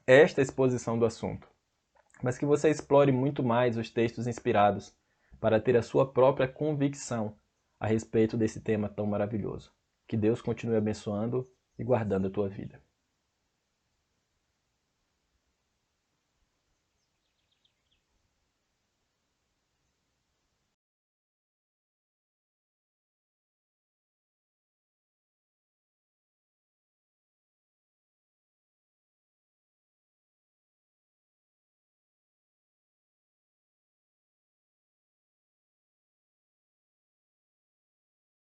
esta exposição do assunto, mas que você explore muito mais os textos inspirados para ter a sua própria convicção a respeito desse tema tão maravilhoso. Que Deus continue abençoando e guardando a tua vida.